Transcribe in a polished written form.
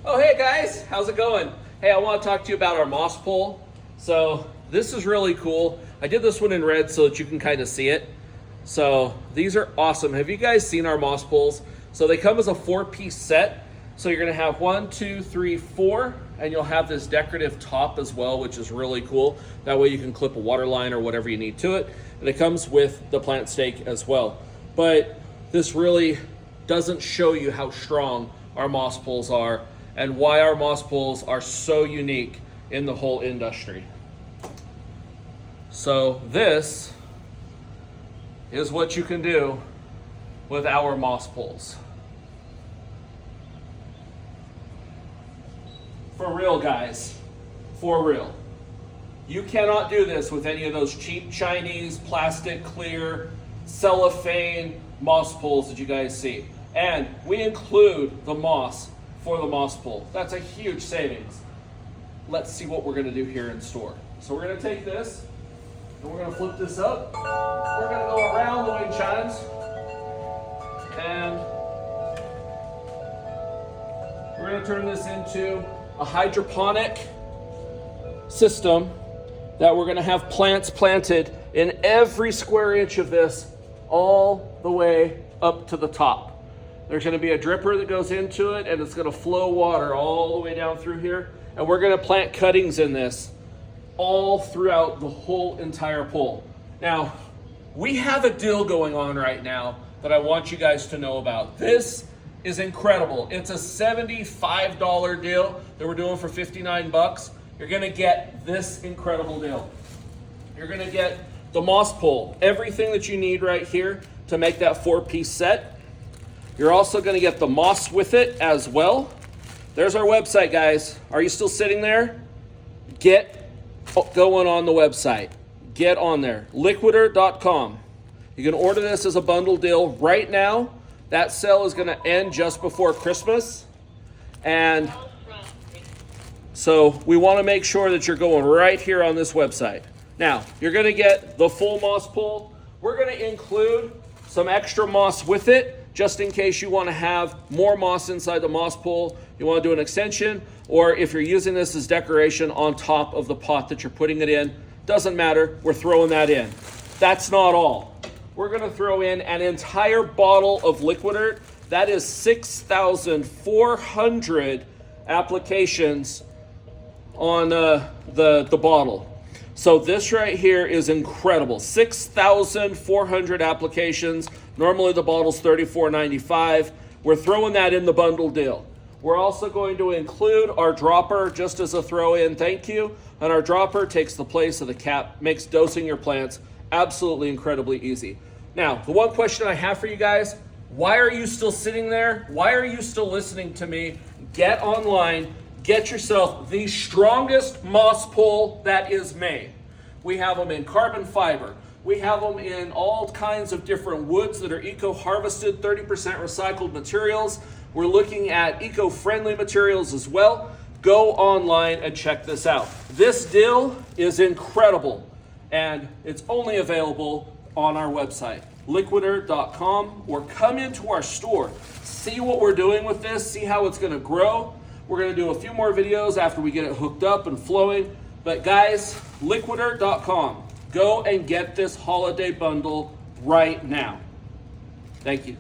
Oh, hey guys, how's it going? Hey, I want to talk to you about our Mosspole. So this is really cool. I did this one in red so that you can kind of see it. So these are awesome. Have you guys seen our Mosspoles? So they come as a 4-piece set. So you're gonna have 1, 2, 3, 4, and you'll have this decorative top as well, which is really cool. That way you can clip a water line or whatever you need to it. And it comes with the plant stake as well. But this really doesn't show you how strong our Mosspoles are and why our Mosspoles are so unique in the whole industry. So this is what you can do with our Mosspoles. For real, guys, for real. You cannot do this with any of those cheap Chinese plastic clear cellophane Mosspoles that you guys see. And we include the moss for the Mosspole. That's a huge savings. Let's see what we're gonna do here in store. So we're gonna take this and we're gonna flip this up. We're gonna go around the wind chimes and we're gonna turn this into a hydroponic system that we're gonna have plants planted in every square inch of this all the way up to the top. There's gonna be a dripper that goes into it and it's gonna flow water all the way down through here. And we're gonna plant cuttings in this all throughout the whole entire pole. Now, we have a deal going on right now that I want you guys to know about. This is incredible. It's a $75 deal that we're doing for 59 bucks. You're gonna get this incredible deal. You're gonna get the Mosspole, everything that you need right here to make that 4-piece set. You're also gonna get the moss with it as well. There's our website, guys. Are you still sitting there? Get going on the website. Get on there, Liqui-Dirt.com. You can order this as a bundle deal right now. That sale is gonna end just before Christmas. And so we wanna make sure that you're going right here on this website. Now, you're gonna get the full Mosspole. We're gonna include some extra moss with it, just in case you wanna have more moss inside the Mosspole, you wanna do an extension, or if you're using this as decoration on top of the pot that you're putting it in, doesn't matter, we're throwing that in. That's not all. We're gonna throw in an entire bottle of Liqui-Dirt. That is 6,400 applications on the bottle. So this right here is incredible. 6,400 applications. Normally the bottle's $34.95. We're throwing that in the bundle deal. We're also going to include our dropper just as a throw-in thank you. And our dropper takes the place of the cap, makes dosing your plants absolutely incredibly easy. Now, the one question I have for you guys, why are you still sitting there? Why are you still listening to me? Get online. Get yourself the strongest Mosspole that is made. We have them in carbon fiber. We have them in all kinds of different woods that are eco-harvested, 30% recycled materials. We're looking at eco-friendly materials as well. Go online and check this out. This deal is incredible and it's only available on our website, Liqui-Dirt.com, or come into our store. See what we're doing with this, see how it's gonna grow. We're gonna do a few more videos after we get it hooked up and flowing. But guys, Liqui-Dirt.com. Go and get this holiday bundle right now. Thank you.